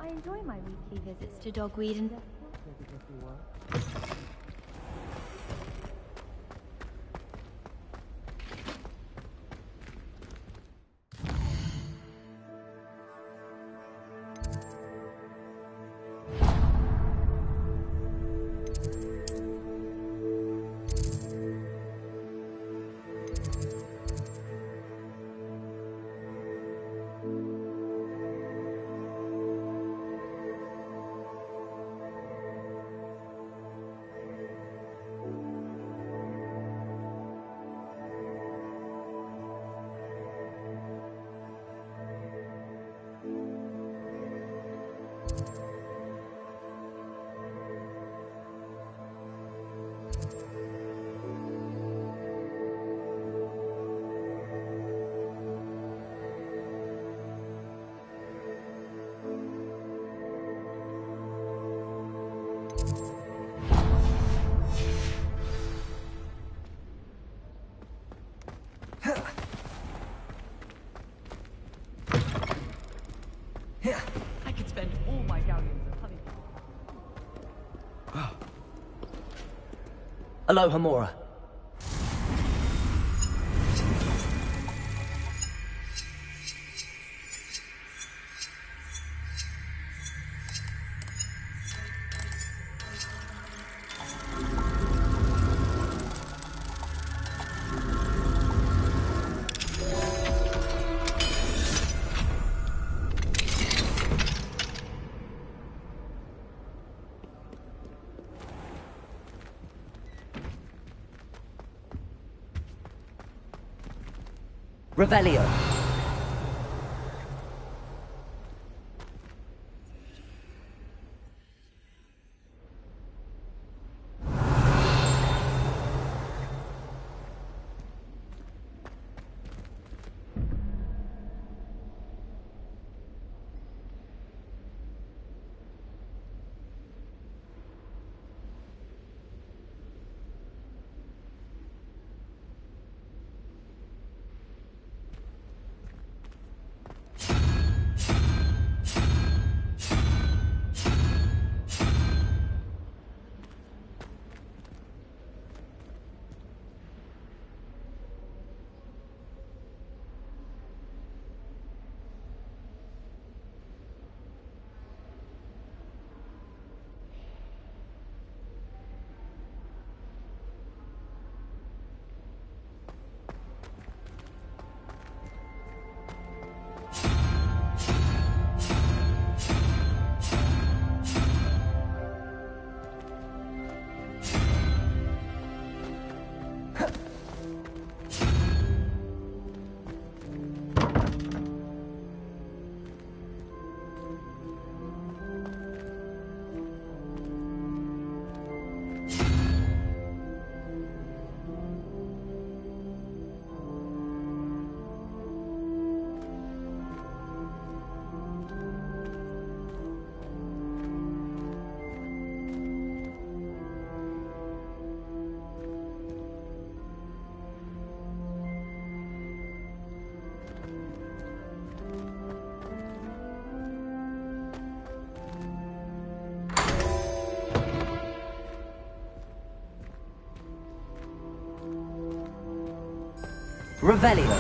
I enjoy my weekly visits to Dogweed and... I could spend all my galleons of honey. Aloha, Mora. Revelio. Revelio.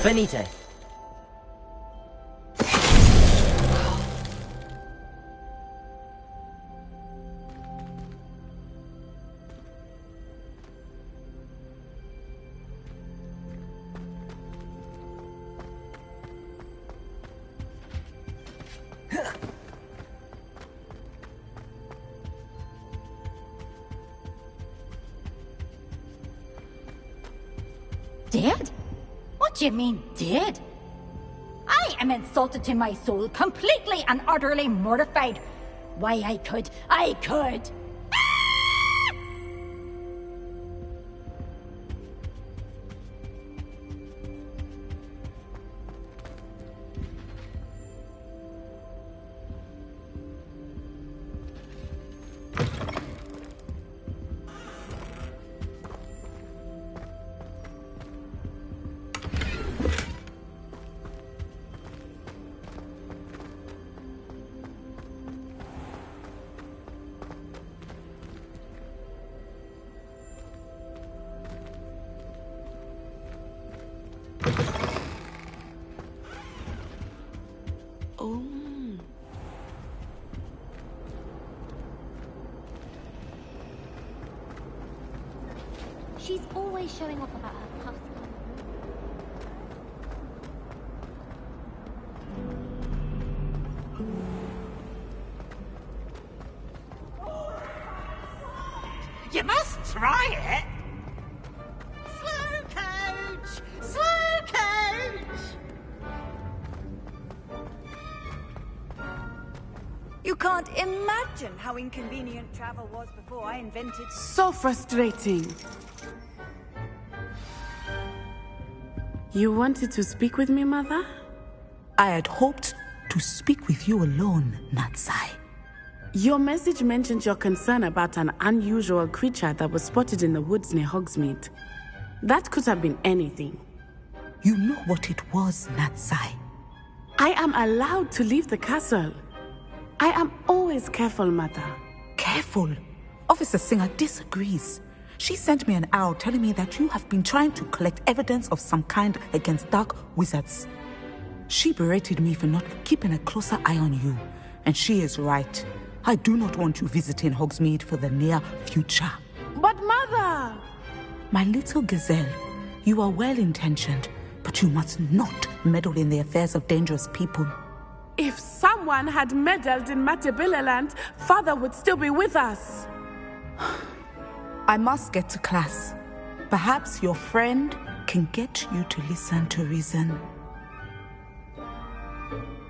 Finite. Dead? What do you mean, dead? I am insulted to my soul, completely and utterly mortified. Why, I could. Oh. She's always showing off about her puffs. You must try it! Slow coach! Slow coach! You can't imagine how inconvenient travel was before I invented... So frustrating. You wanted to speak with me, Mother? I had hoped to speak with you alone, Natsai. Your message mentioned your concern about an unusual creature that was spotted in the woods near Hogsmeade. That could have been anything. You know what it was, Natsai. I am allowed to leave the castle. I am always careful, Mother. Careful. Officer Singer disagrees. She sent me an owl telling me that you have been trying to collect evidence of some kind against dark wizards. She berated me for not keeping a closer eye on you. And she is right. I do not want you visiting Hogsmeade for the near future. But Mother! My little gazelle, you are well-intentioned, but you must not meddle in the affairs of dangerous people. If someone had meddled in Matabeleland, Father would still be with us. I must get to class. Perhaps your friend can get you to listen to reason.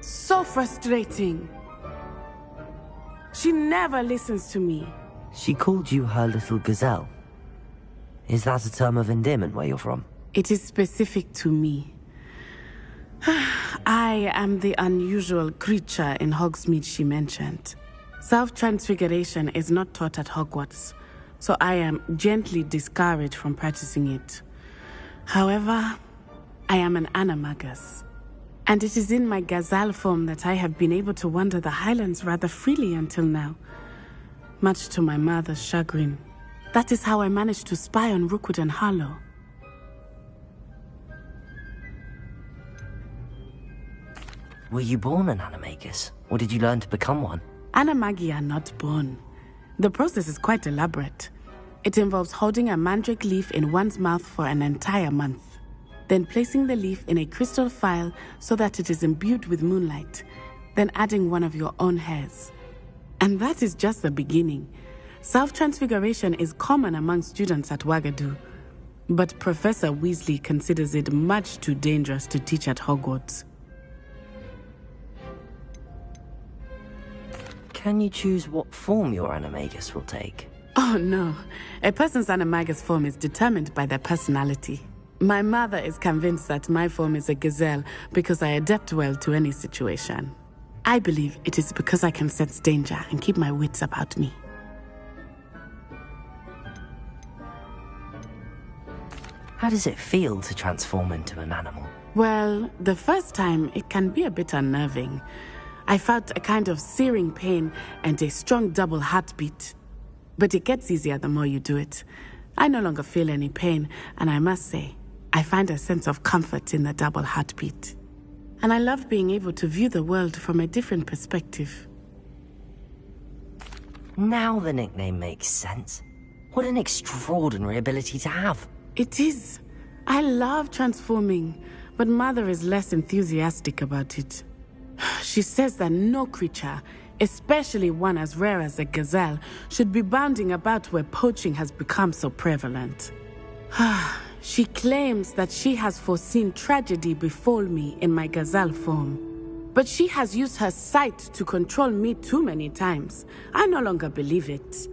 So frustrating. She never listens to me. She called you her little gazelle. Is that a term of endearment where you're from? It is specific to me. I am the unusual creature in Hogsmeade she mentioned. Self-transfiguration is not taught at Hogwarts, so I am gently discouraged from practicing it. However, I am an animagus, and it is in my gazelle form that I have been able to wander the Highlands rather freely until now, much to my mother's chagrin. That is how I managed to spy on Rookwood and Harlow. Were you born an animagus, or did you learn to become one? Animagi are not born. The process is quite elaborate. It involves holding a mandrake leaf in one's mouth for an entire month, then placing the leaf in a crystal phial so that it is imbued with moonlight. then adding one of your own hairs. And that is just the beginning. Self-transfiguration is common among students at Wagadu, but Professor Weasley considers it much too dangerous to teach at Hogwarts. Can you choose what form your animagus will take? Oh no, a person's animagus form is determined by their personality. My mother is convinced that my form is a gazelle because I adapt well to any situation. I believe it is because I can sense danger and keep my wits about me. How does it feel to transform into an animal? Well, the first time it can be a bit unnerving. I felt a kind of searing pain and a strong double heartbeat. But it gets easier the more you do it. I no longer feel any pain, and I must say, I find a sense of comfort in the double heartbeat. And I love being able to view the world from a different perspective. Now the nickname makes sense. What an extraordinary ability to have. It is. I love transforming, but Mother is less enthusiastic about it. She says that no creature, especially one as rare as a gazelle, should be bounding about where poaching has become so prevalent. She claims that she has foreseen tragedy befall me in my gazelle form. But she has used her sight to control me too many times. I no longer believe it.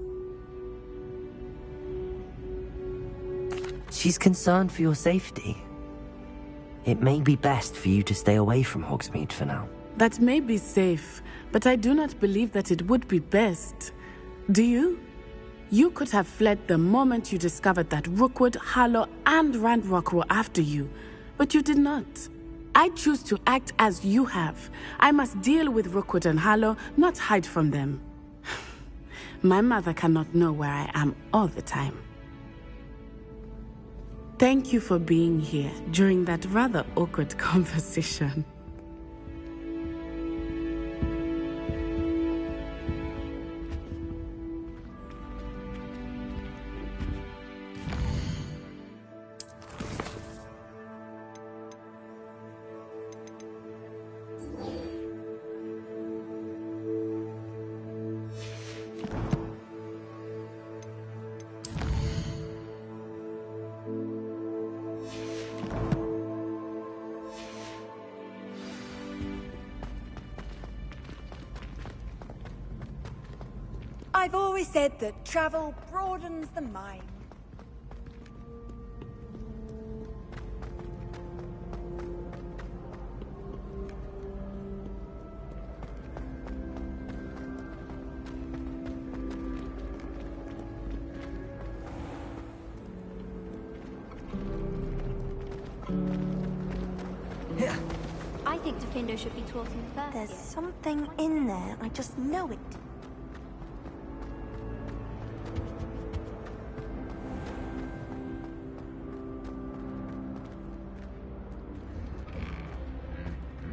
She's concerned for your safety. It may be best for you to stay away from Hogsmeade for now. That may be safe, but I do not believe that it would be best. Do you? You could have fled the moment you discovered that Rookwood, Harlow, and Ranrock were after you, but you did not. I choose to act as you have. I must deal with Rookwood and Harlow, not hide from them. My mother cannot know where I am all the time. Thank you for being here during that rather awkward conversation. I've always said that travel broadens the mind. I think Defendo should be taught in first There's year. something in there. I just know it.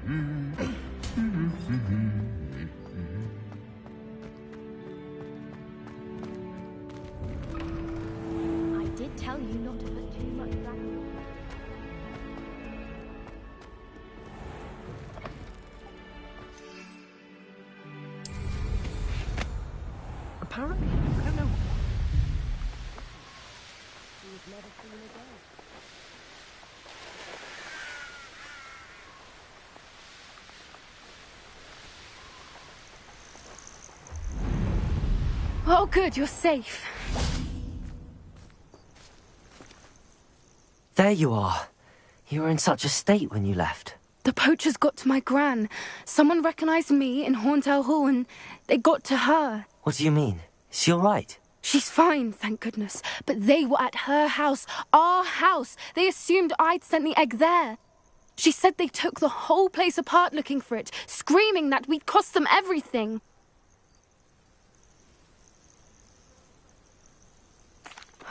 I did tell you not to put too much dragon. Apparently, I don't know. Oh, good, you're safe. There you are. You were in such a state when you left. The poachers got to my gran. Someone recognized me in Horntail Hall and they got to her. What do you mean? Is she all right? She's fine, thank goodness. But they were at her house, our house. They assumed I'd sent the egg there. She said they took the whole place apart looking for it, screaming that we'd cost them everything.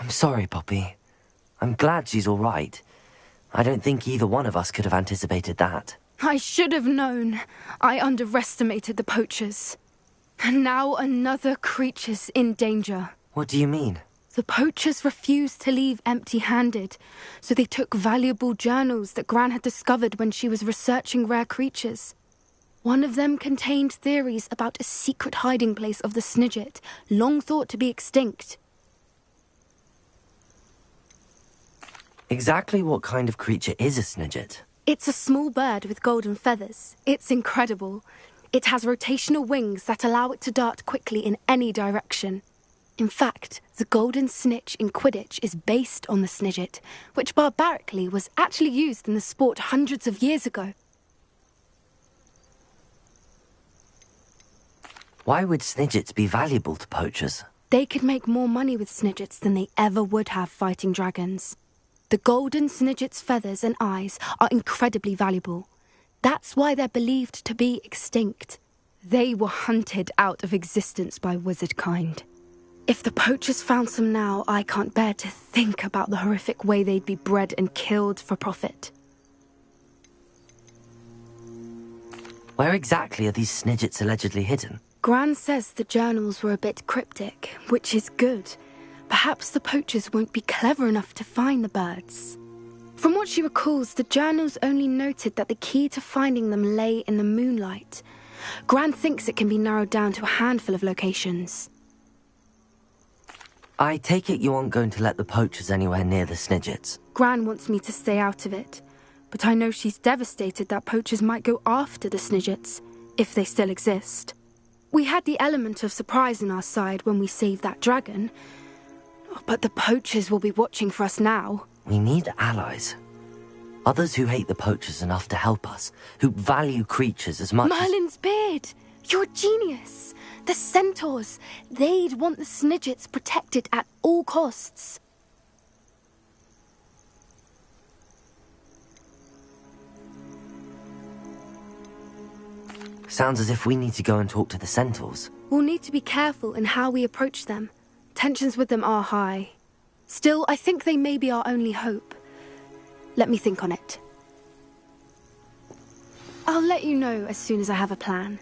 I'm sorry, Poppy. I'm glad she's all right. I don't think either one of us could have anticipated that. I should have known. I underestimated the poachers. And now another creature's in danger. What do you mean? The poachers refused to leave empty-handed, so they took valuable journals that Gran had discovered when she was researching rare creatures. One of them contained theories about a secret hiding place of the Snidget, long thought to be extinct. Exactly what kind of creature is a Snidget? It's a small bird with golden feathers. It's incredible. It has rotational wings that allow it to dart quickly in any direction. In fact, the golden snitch in Quidditch is based on the Snidget, which barbarically was actually used in the sport hundreds of years ago. Why would Snidgets be valuable to poachers? They could make more money with Snidgets than they ever would have fighting dragons. The golden Snidget's feathers and eyes are incredibly valuable. That's why they're believed to be extinct. They were hunted out of existence by wizard kind. If the poachers found some now, I can't bear to think about the horrific way they'd be bred and killed for profit. Where exactly are these Snidgets allegedly hidden? Gran says the journals were a bit cryptic, which is good. Perhaps the poachers won't be clever enough to find the birds. From what she recalls, the journals only noted that the key to finding them lay in the moonlight. Gran thinks it can be narrowed down to a handful of locations. I take it you aren't going to let the poachers anywhere near the Snidgets. Gran wants me to stay out of it, but I know she's devastated that poachers might go after the Snidgets, if they still exist. We had the element of surprise on our side when we saved that dragon, but the poachers will be watching for us now. We need allies. Others who hate the poachers enough to help us, who value creatures as much Merlin's beard! You're a genius! The centaurs! They'd want the Snidgets protected at all costs. Sounds as if we need to go and talk to the centaurs. We'll need to be careful in how we approach them. Tensions with them are high. Still, I think they may be our only hope. Let me think on it. I'll let you know as soon as I have a plan.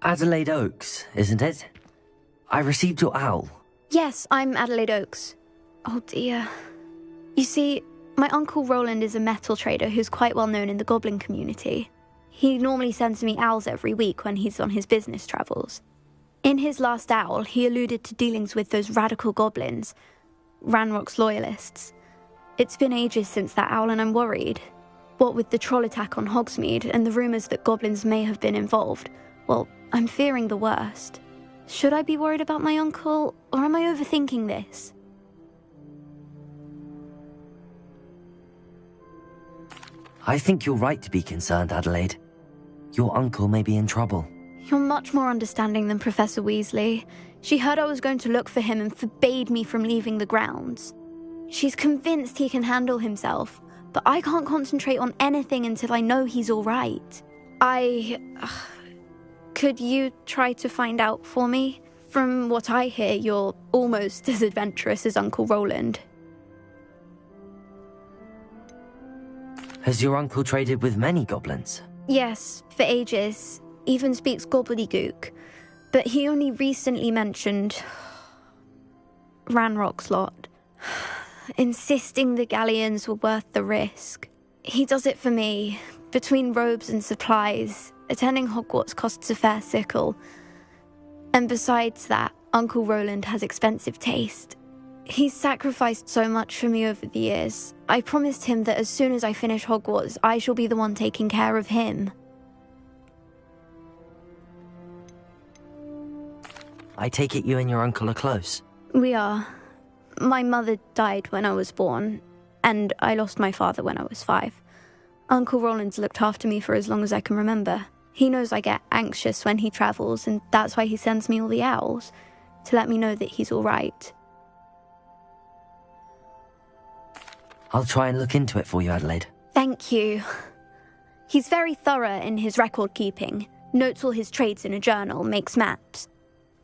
Adelaide Oaks, isn't it? I received your owl. Yes, I'm Adelaide Oaks. Oh dear. You see, my Uncle Roland is a metal trader who's quite well known in the goblin community. He normally sends me owls every week when he's on his business travels. In his last owl, he alluded to dealings with those radical goblins, Ranrock's loyalists. It's been ages since that owl and I'm worried. What with the troll attack on Hogsmeade and the rumours that goblins may have been involved, well, I'm fearing the worst. Should I be worried about my uncle, or am I overthinking this? I think you're right to be concerned, Adelaide. Your uncle may be in trouble. You're much more understanding than Professor Weasley. She heard I was going to look for him and forbade me from leaving the grounds. She's convinced he can handle himself, but I can't concentrate on anything until I know he's all right. Could you try to find out for me? From what I hear, you're almost as adventurous as Uncle Roland. Has your uncle traded with many goblins? Yes, for ages. Even speaks gobbledygook. But he only recently mentioned Ranrock's lot, insisting the galleons were worth the risk. He does it for me. Between robes and supplies, attending Hogwarts costs a fair sickle. And besides that, Uncle Roland has expensive taste. He's sacrificed so much for me over the years. I promised him that as soon as I finish Hogwarts, I shall be the one taking care of him. I take it you and your uncle are close. We are. My mother died when I was born, and I lost my father when I was 5. Uncle Roland's looked after me for as long as I can remember. He knows I get anxious when he travels, and that's why he sends me all the owls, to let me know that he's all right. I'll try and look into it for you, Adelaide. Thank you. He's very thorough in his record keeping, notes all his trades in a journal, makes maps.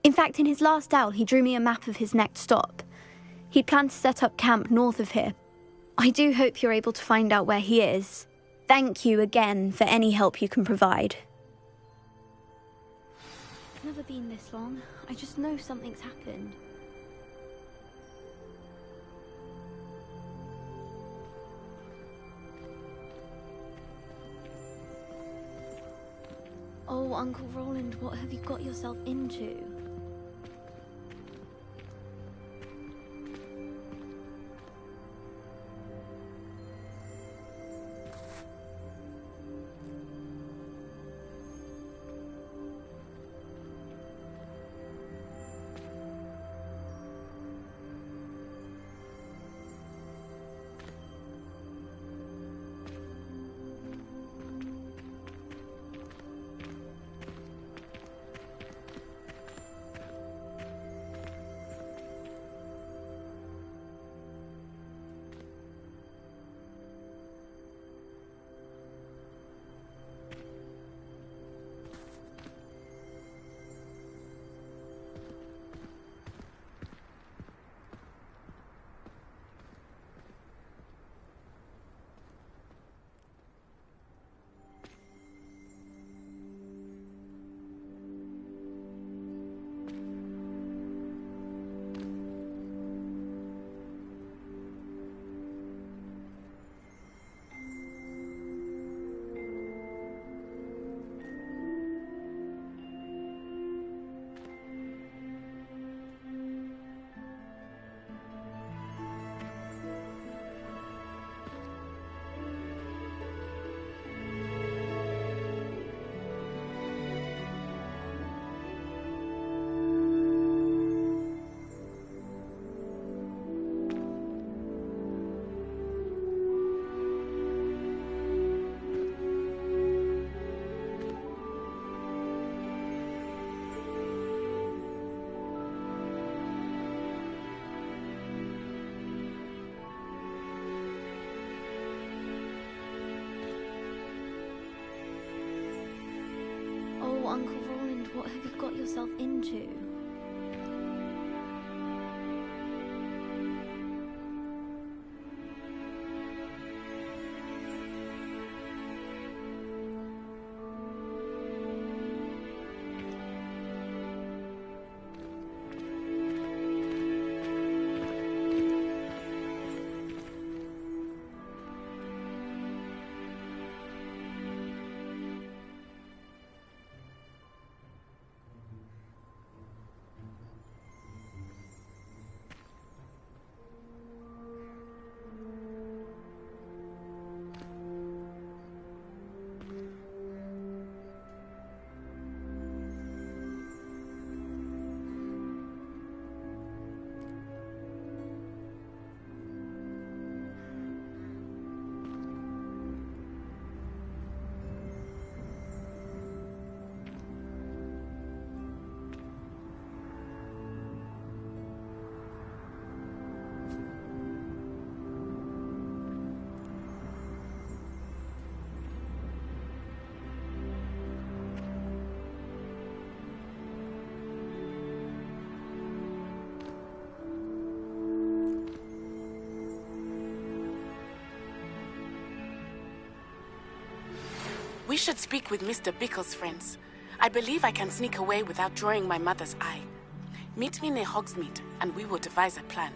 In fact, in his last owl, he drew me a map of his next stop. He'd planned to set up camp north of here. I do hope you're able to find out where he is. Thank you again for any help you can provide. It's never been this long. I just know something's happened. Oh, Uncle Roland, what have you got yourself into? Uncle Roland, what have you got yourself into? We should speak with Mr. Bickle's friends. I believe I can sneak away without drawing my mother's eye. Meet me near Hogsmeade, and we will devise a plan.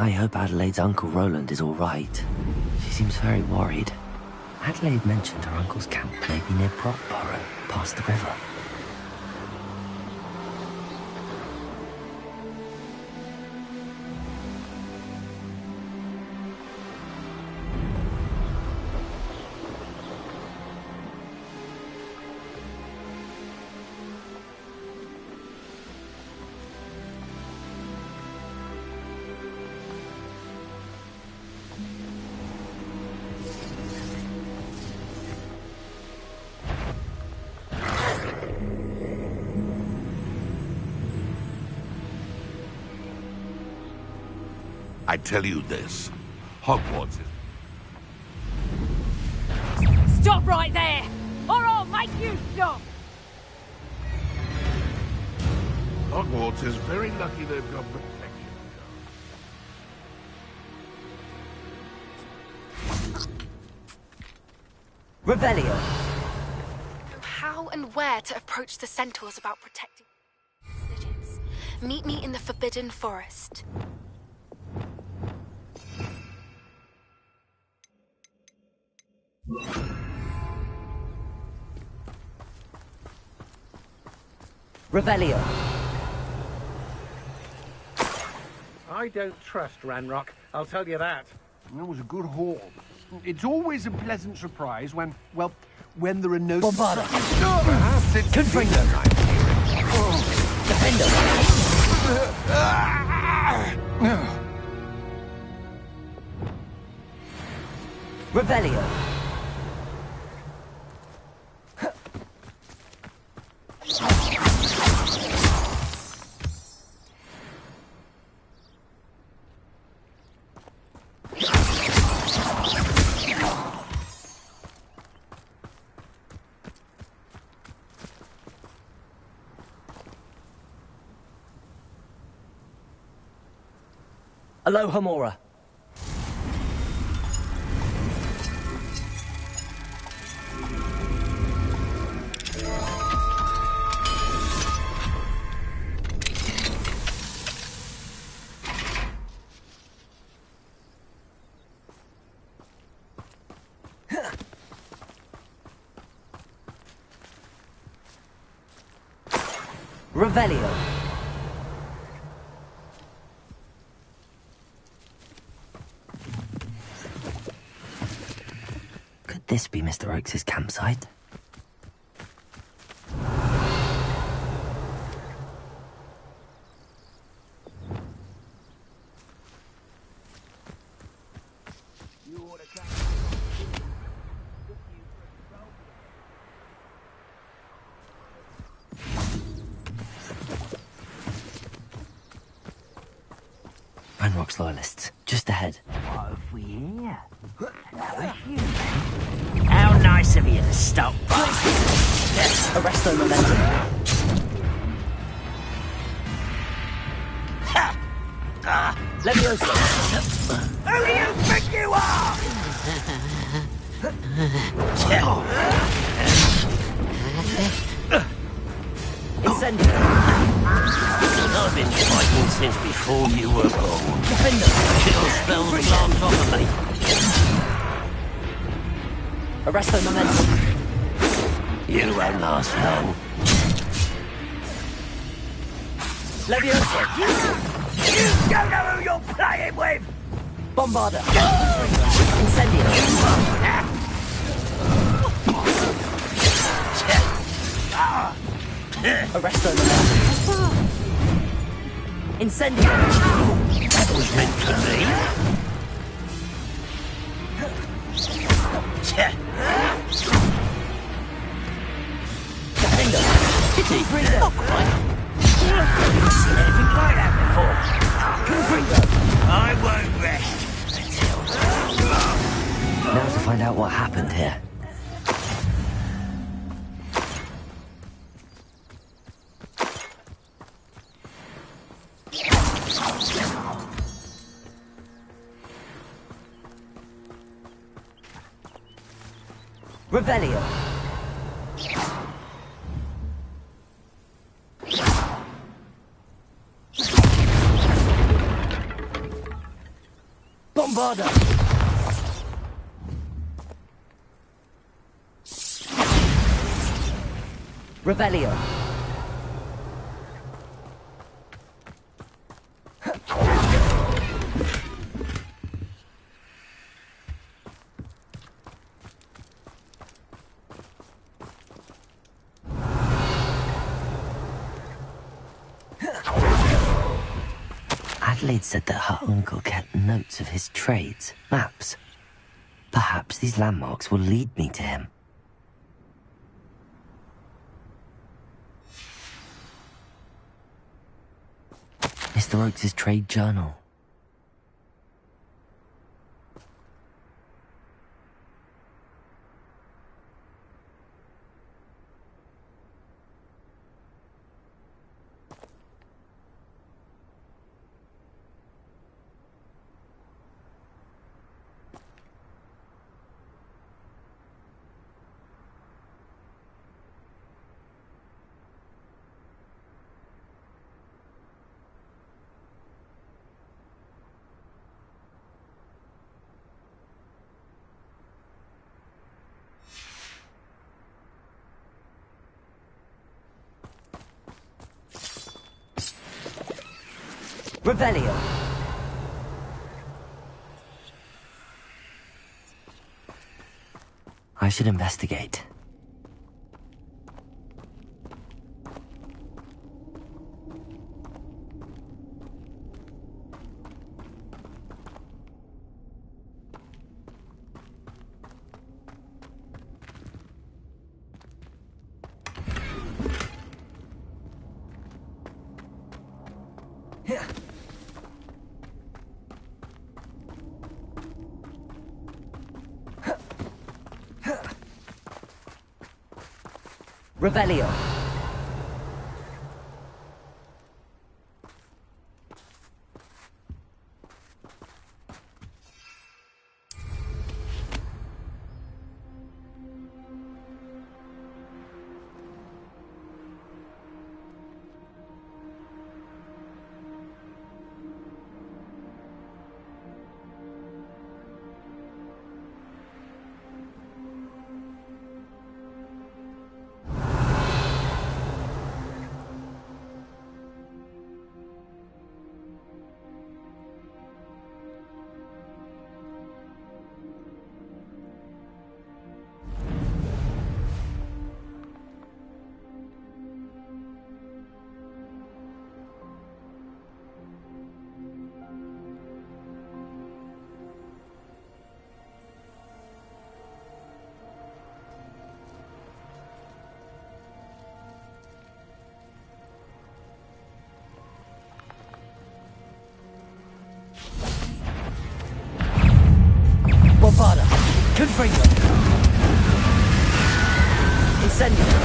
I hope Adelaide's Uncle Roland is all right. She seems very worried. Adelaide mentioned her uncle's camp may be near Brockborough, past the river. I tell you this, Hogwarts is... Stop right there, or I'll make you stop! Hogwarts is very lucky they've got protection. Revelio! Know how and where to approach the centaurs about protecting villages. Meet me in the Forbidden Forest. Revelio! I don't trust Ranrock, I'll tell you that. That was a good haul. It's always a pleasant surprise when, well, when there are no... Bombarda! Perhaps it's... Confringo! Defender! Revelio! Aloha Mora. Revelio. Could this be Mr. Oakes' campsite? Ranrock's loyalists, just ahead. What have we here? That was you, then. How nice of you to stop by. Arresto momentum. Levioso. Who do you think you are? Incendio. I've been fighting since before you were born. Kill spells alarms off of me. Arresto momentum. You won't last long. Levioso. You don't know who you're playing with! Bombarda. Incendio. Arresto momentum. Incendio. That was meant for me. Defender. Pity. Not quite. I've seen anything like that before. I won't rest until... Now to find out what happened here. Revelio. Bombarda. Revelio. Adelaide said that her uncle kept notes of his trades, maps. Perhaps these landmarks will lead me to him. Mr. Oakes' trade journal. Revelio. I should investigate. Revelio. Incendio!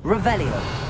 Revelio.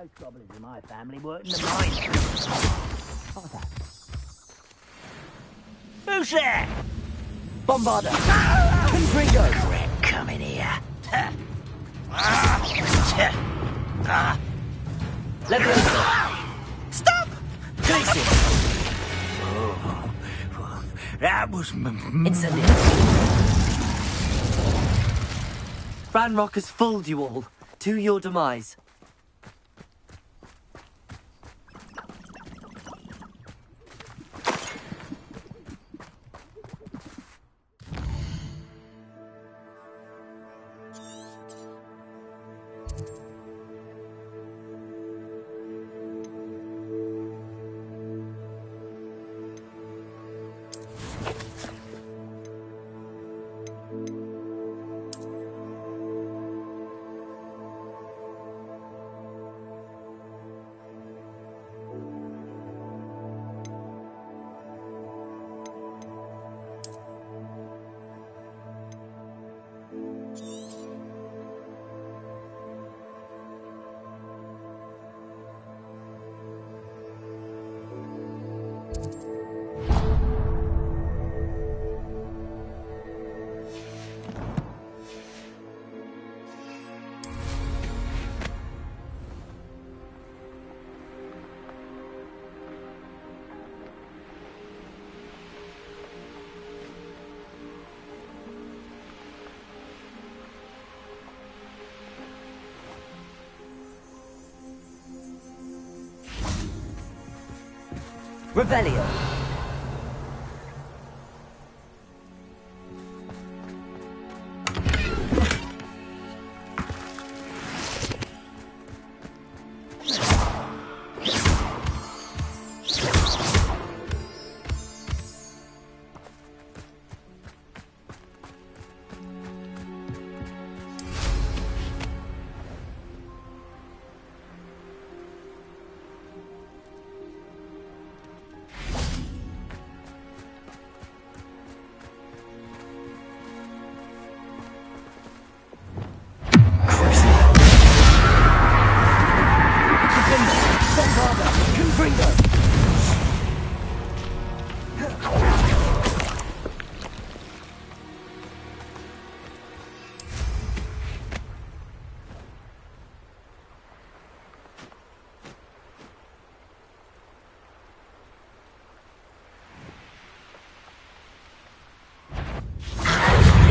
Those goblins in my family work in the mine. What's that? Who's there? Bombarder! Confringo! Red, come in here. Leviosa! Stop! Glacier! That was Incendio! Ranrock has fooled you all. To your demise. Revelio.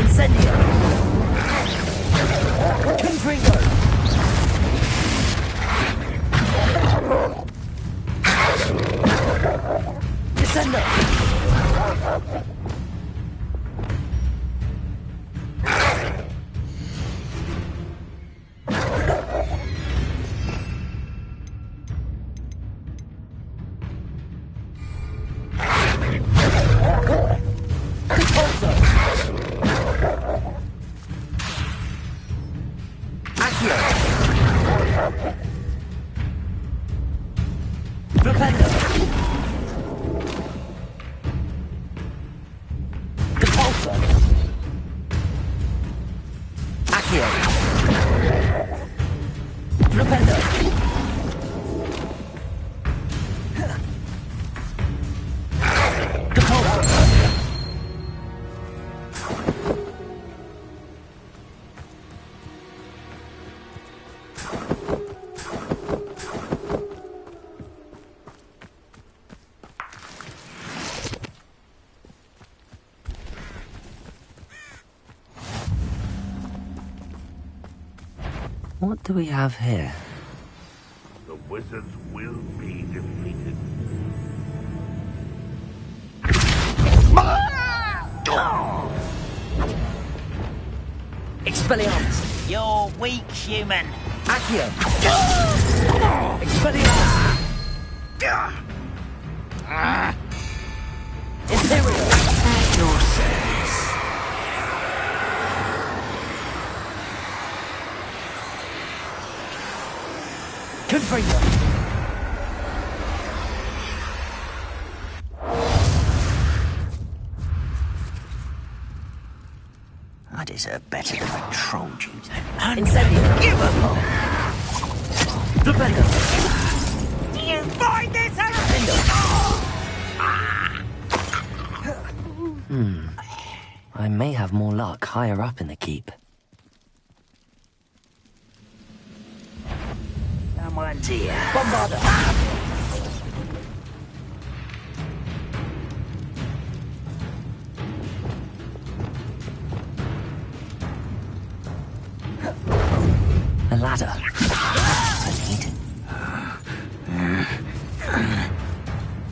Incendio! Confringo! Descendo! Propender! Repulsor! Accio! Propender! Repulsor! What do we have here? The wizards will be defeated. Expelliarmus! You're weak, human. Accio! Expelliarmus! Imperial! At your service. Confringo! I deserve better than I trolled you. Incendio! Give up! Propender! Do you find this I may have more luck higher up in the keep. Come on, dear. Bombarder! A ladder. I need.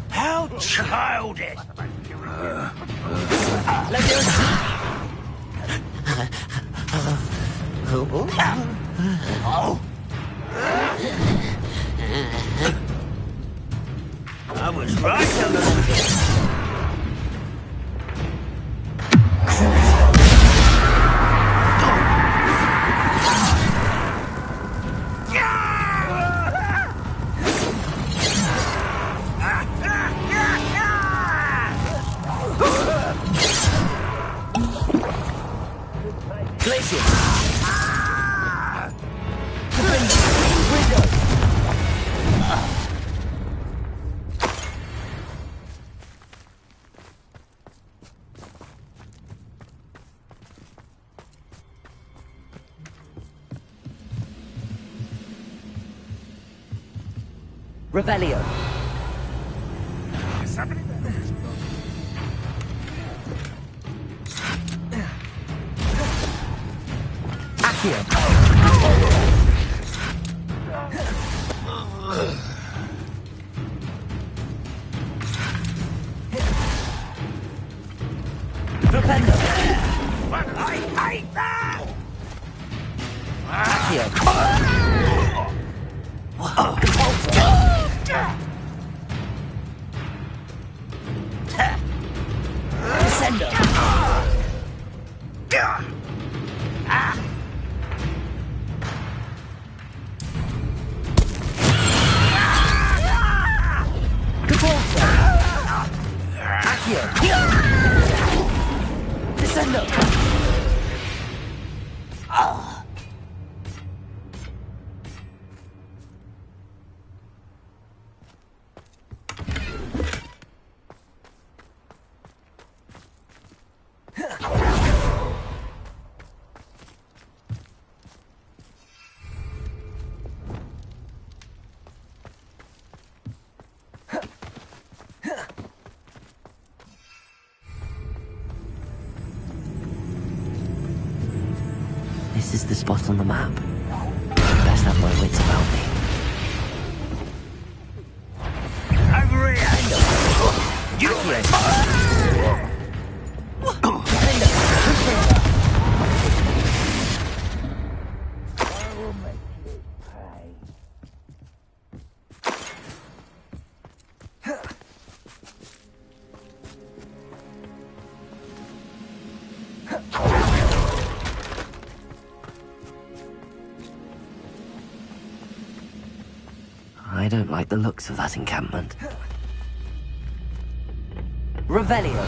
How childish! Oh. I was right on the Revelio! Accio! Propender! I hate that! Accio! Descender! Accio! Descender! This is the spot on the map. Best have my wits about me. Over here! You I don't like the looks of that encampment. Revelio.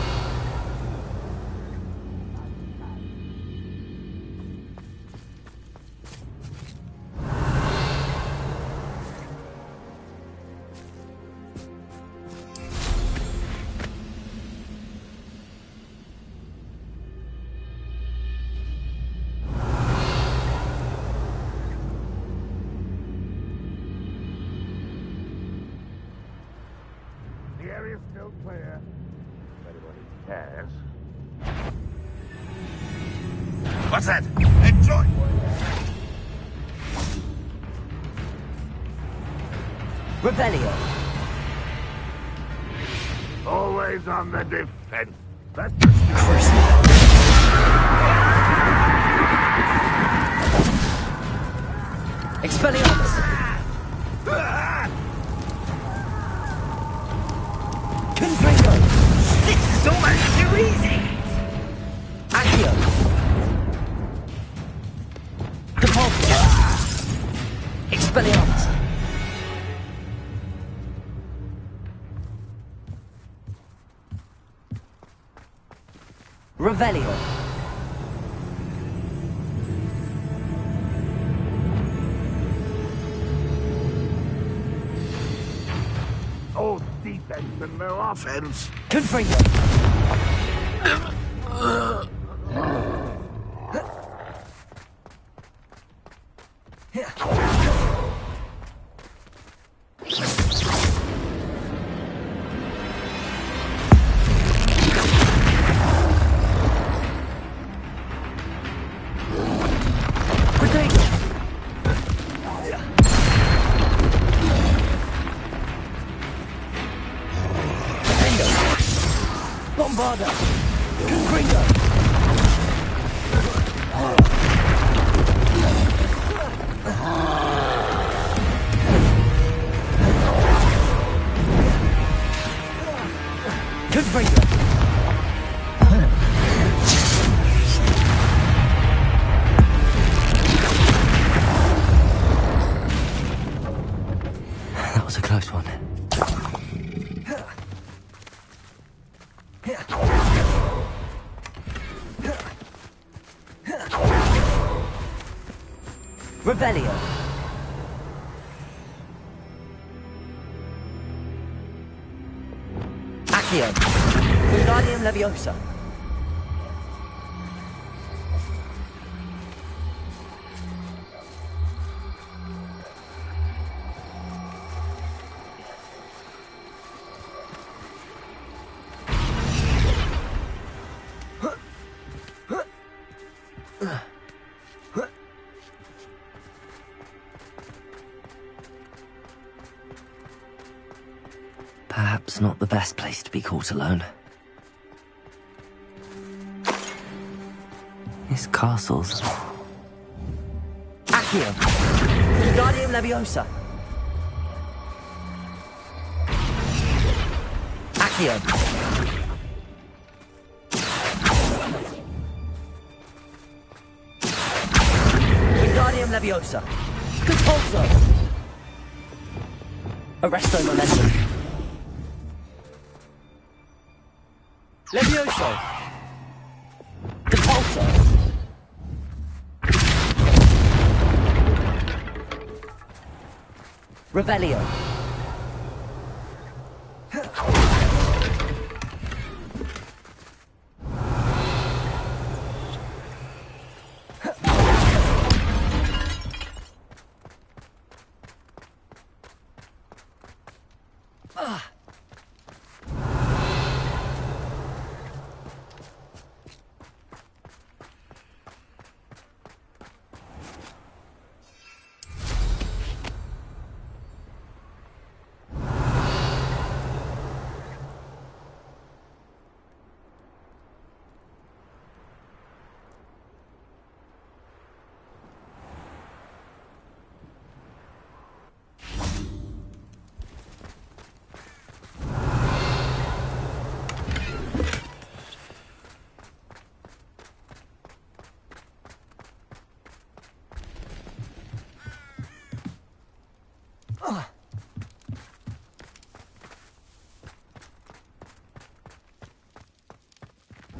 The area's still clear. If anybody cares. What's that? Enjoy! Revelio. Always on the defense. That's Expelliarmus. Confringo. This is almost too easy! Accio. Depulso. Expelliarmus. Revelio. all defense and no offense. Confringo. Bombarda! Confringo! Confringo! That was a close one. Revelio. Accio. Wingardium Leviosa. Perhaps not the best place to be caught alone. This castle's... Accio! Wingardium Leviosa! Accio! Wingardium Leviosa! Compulso! Arresto Momentum! Levioso! Depulso! Revelio!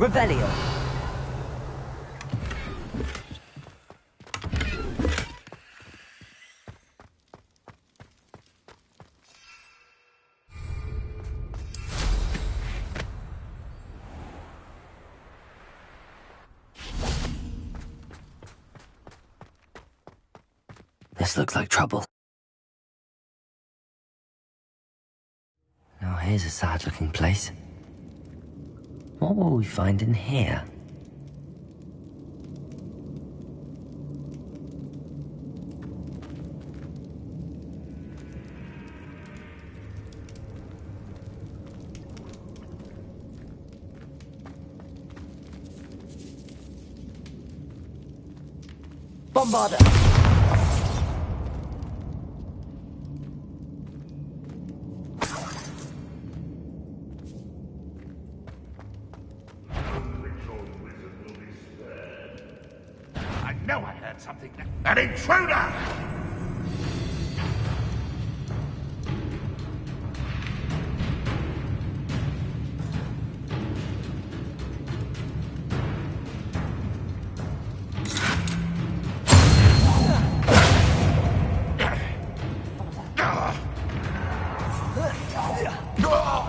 Revelio. This looks like trouble. Now here's a sad-looking place. What will we find in here? Bombarder! I know I heard something. An intruder!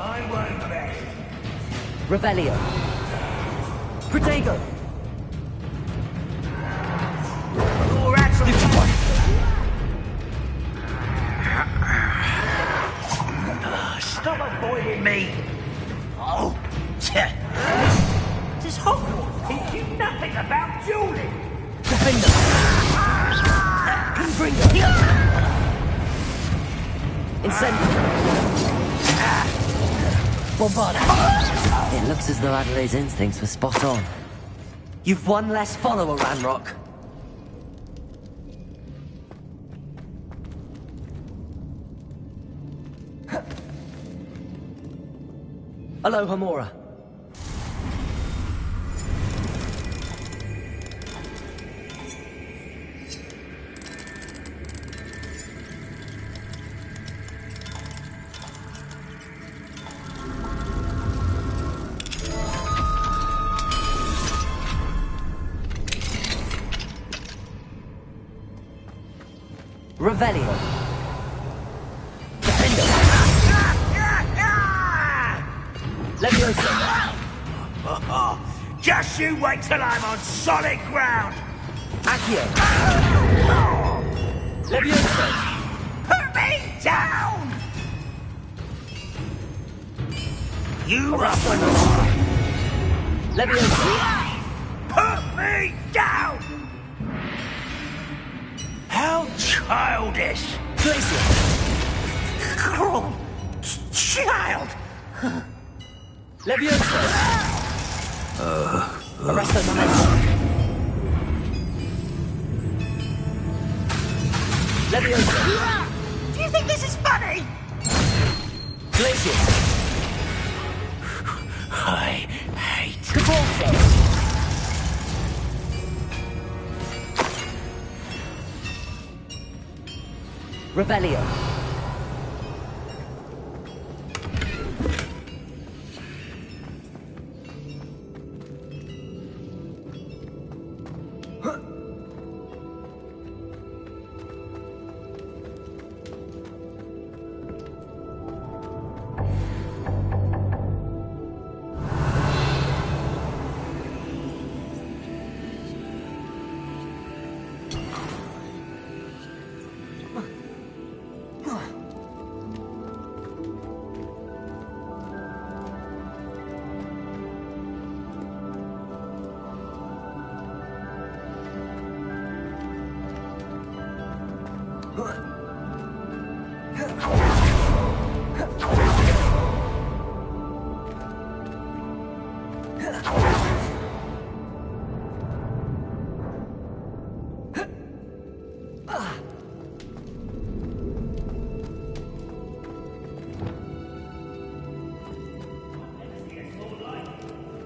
I won't rest. Revelio. Protego. You're absolutely... Stop avoiding me. Oh, does Hogwarts teach you nothing about dueling? Defender. Confringo. Incendio. Bombarda. It looks as though Adelaide's instincts were spot on. You've one less follower, Ranrock. Aloha, Mora. Revelio. Defender. Leviosa. Just you wait till I'm on solid ground. Accio. Leviosa. Put me down! You Leviosa. Put me down! How childish! Glacier. Cruel child! Leviosa. Arresto Momentum. Leviosa. Do you think this is funny? Glacier. I hate Cabalso. Revelio.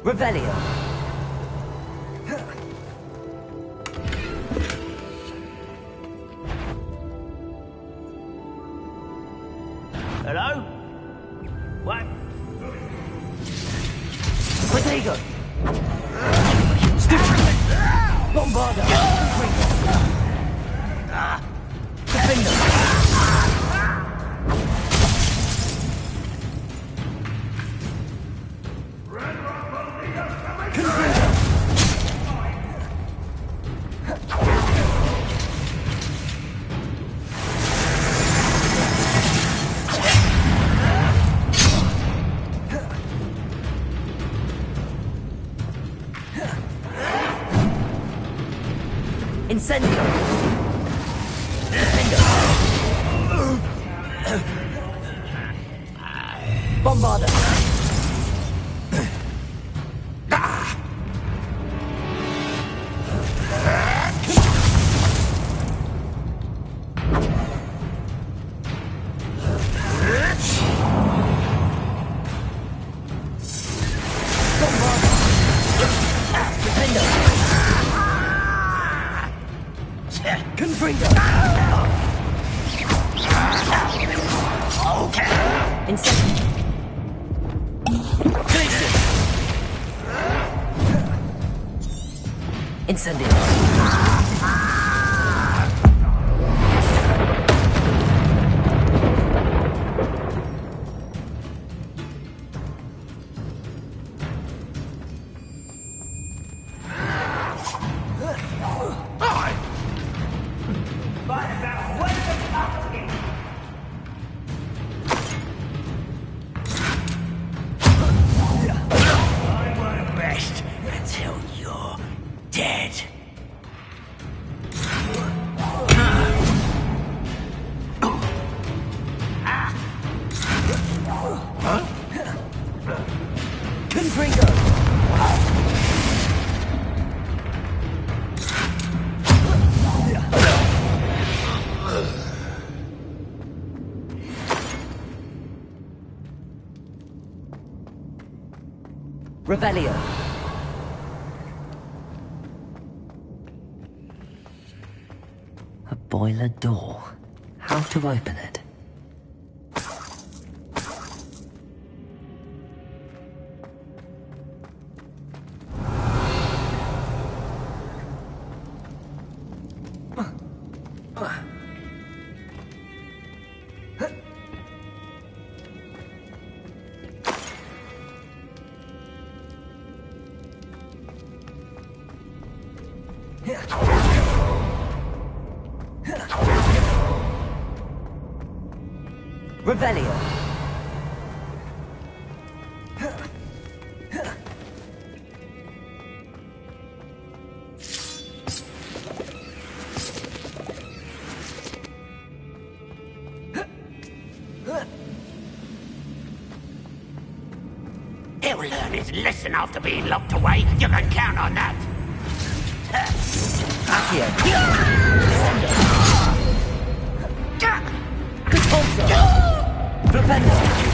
Revelio. Hello? What? Protego. Bombarder! Defender! Incendio! Bombarder! Incendio! Revelio. A boiler door. How to open it? Revelio. He'll learn his lesson after being locked away. You can count on that. Accio. Flipendo.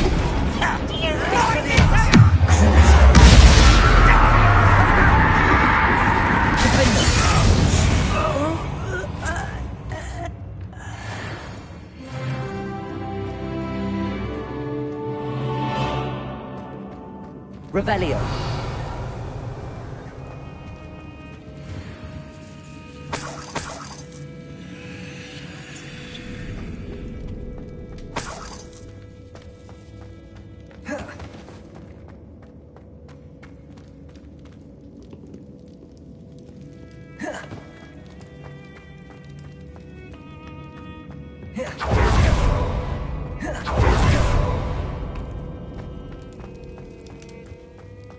Revelio.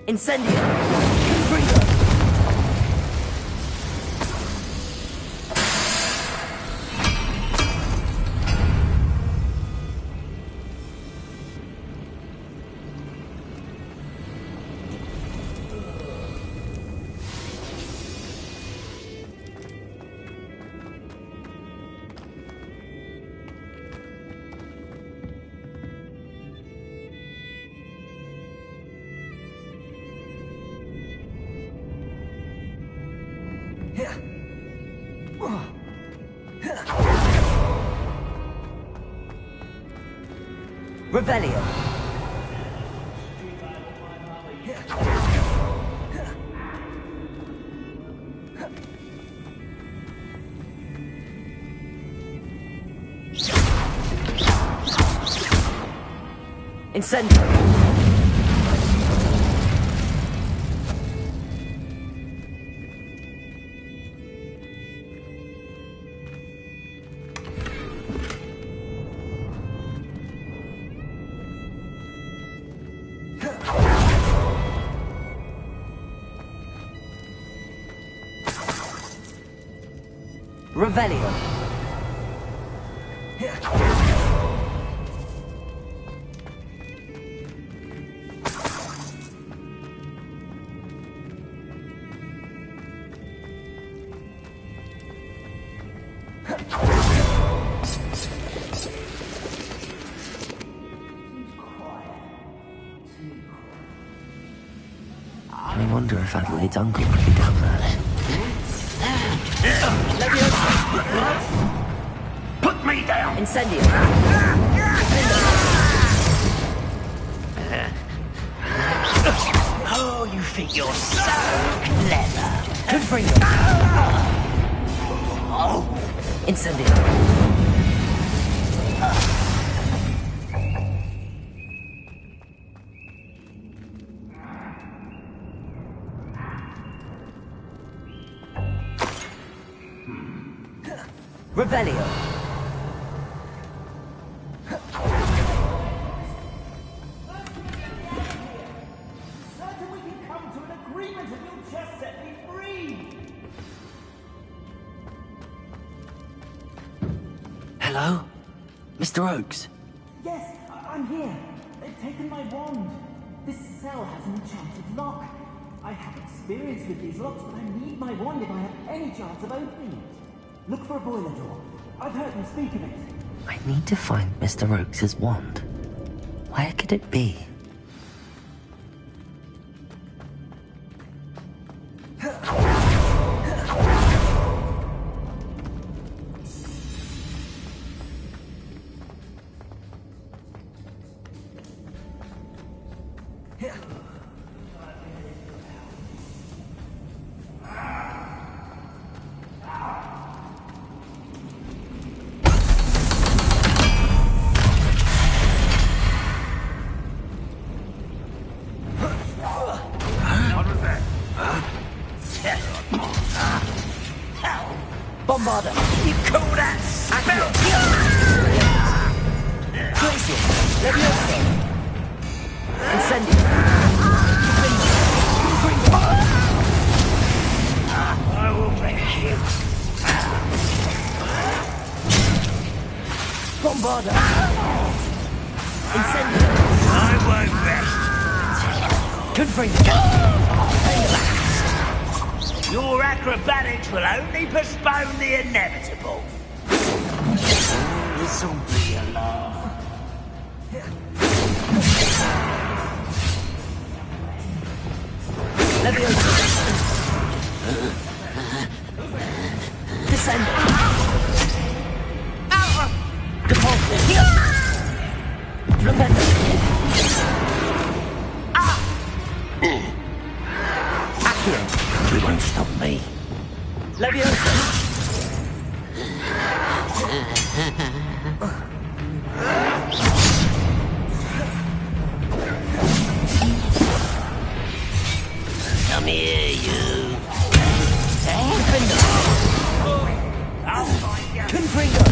Incendio! Freedom! Revelio. Incendio! Revelio. I wonder if Adelaide's uncle could be down there. Put me down! Incendio! Oh, you think you're so clever. Confringo! Oh! Incendio! Revelio! Hello? Mr. Oakes? Yes, I'm here. They've taken my wand. This cell has an enchanted lock. I have experience with these locks, but I need my wand if I have any chance of opening it. Look for a boiler door. I've heard them speak of it. I need to find Mr. Oakes' wand. Where could it be? Bombarder! You call that spell? Glacier! Leviosa! Incendio! I will wreck you. Bombarder! Incendio! I won't rest. Confringo! Your acrobatics will only postpone the inevitable. This will be alarm. Leviosa! Descend! Depulsive! Flipendo! Accio! You won't stop me. Leviosa! Come here, you. I'll find you. Confringo!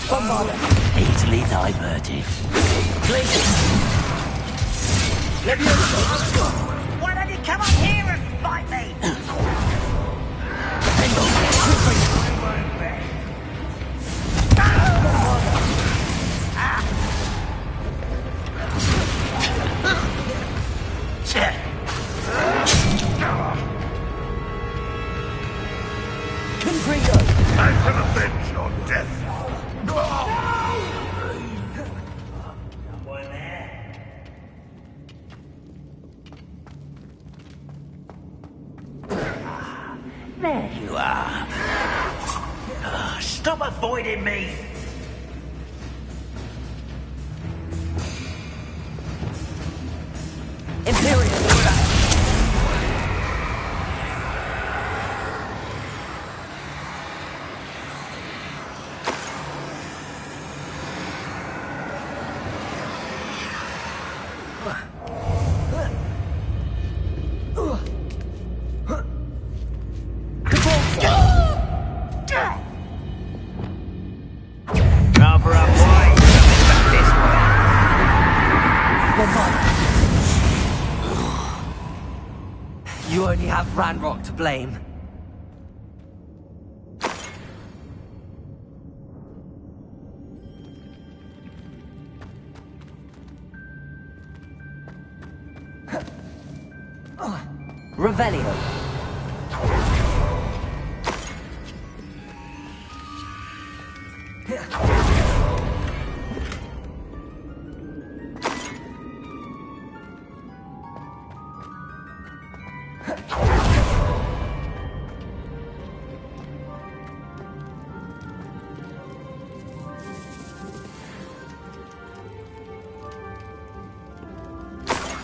Bombarder! Easily diverted. Glacier! Leviosa! Why don't you come up here and fight me? Confringo! I shall avenge your death. There you are. Stop avoiding me. Imperial! Ranrock to blame. Revelio.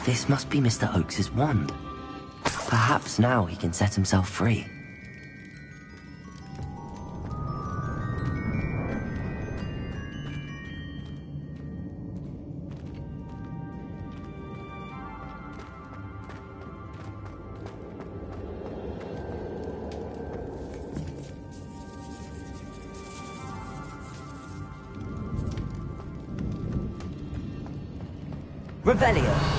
This must be Mr. Oakes's wand. Perhaps now he can set himself free. Revelio.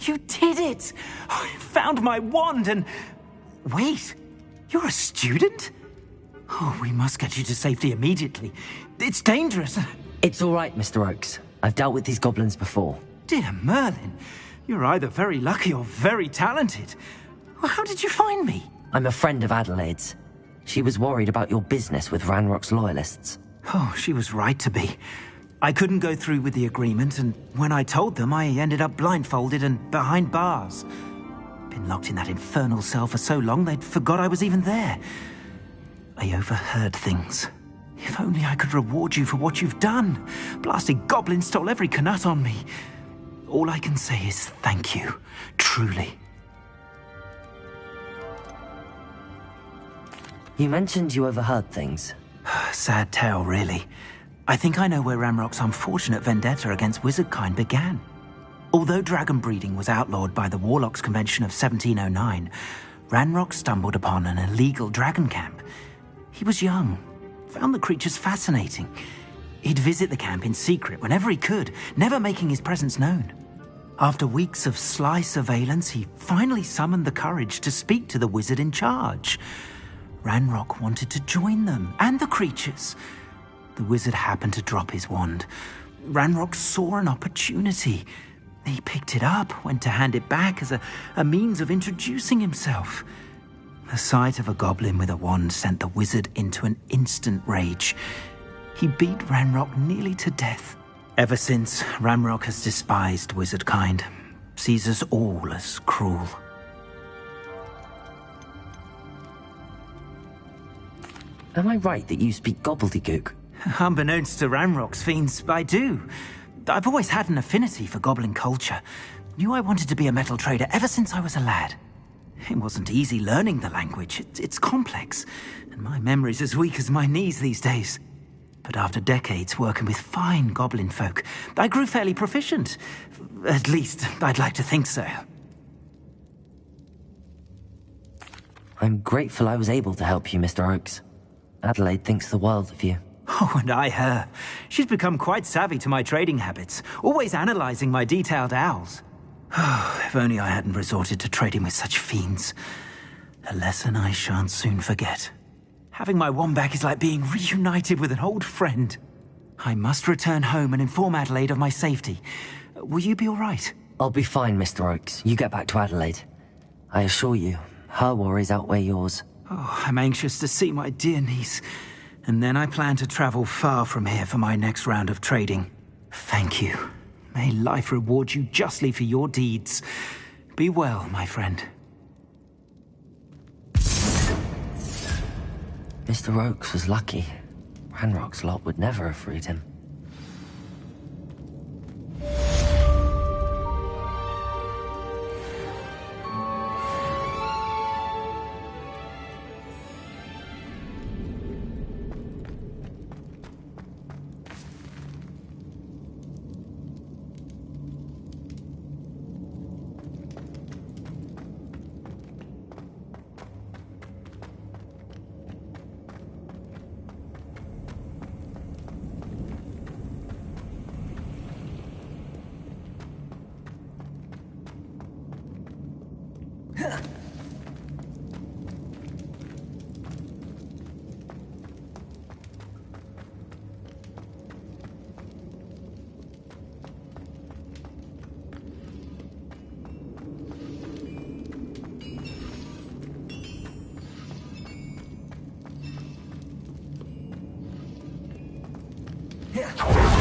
You did it! I found my wand and... Wait, you're a student? Oh, we must get you to safety immediately. It's dangerous. It's all right, Mr. Oakes. I've dealt with these goblins before. Dear Merlin, you're either very lucky or very talented. Well, how did you find me? I'm a friend of Adelaide's. She was worried about your business with Ranrock's loyalists. Oh, she was right to be. I couldn't go through with the agreement, and when I told them, I ended up blindfolded and behind bars. Been locked in that infernal cell for so long, they'd forgot I was even there. I overheard things. If only I could reward you for what you've done. Blasted goblins stole every Knut on me. All I can say is thank you, truly. You mentioned you overheard things. Sad tale, really. I think I know where Ranrock's unfortunate vendetta against wizardkind began. Although dragon breeding was outlawed by the Warlocks Convention of 1709, Ranrock stumbled upon an illegal dragon camp. He was young, found the creatures fascinating. He'd visit the camp in secret whenever he could, never making his presence known. After weeks of sly surveillance, he finally summoned the courage to speak to the wizard in charge. Ranrock wanted to join them, and the creatures. The wizard happened to drop his wand. Ranrock saw an opportunity. He picked it up, went to hand it back as a means of introducing himself. The sight of a goblin with a wand sent the wizard into an instant rage. He beat Ranrock nearly to death. Ever since, Ranrock has despised wizardkind, sees us all as cruel. Am I right that you speak gobbledygook? Unbeknownst to Ranrock's fiends, I do. I've always had an affinity for goblin culture. Knew I wanted to be a metal trader ever since I was a lad. It wasn't easy learning the language. It's complex, and my memory's as weak as my knees these days. But after decades working with fine goblin folk, I grew fairly proficient. At least, I'd like to think so. I'm grateful I was able to help you, Mr. Oakes. Adelaide thinks the world of you. Oh, and I her. She's become quite savvy to my trading habits, always analyzing my detailed owls. If only I hadn't resorted to trading with such fiends. A lesson I shan't soon forget. Having my wand back is like being reunited with an old friend. I must return home and inform Adelaide of my safety. Will you be all right? I'll be fine, Mr. Oakes. You get back to Adelaide. I assure you, her worries outweigh yours. Oh, I'm anxious to see my dear niece. And then I plan to travel far from here for my next round of trading. Thank you. May life reward you justly for your deeds. Be well, my friend. Mr. Oakes was lucky. Ranrock's lot would never have freed him. Yeah.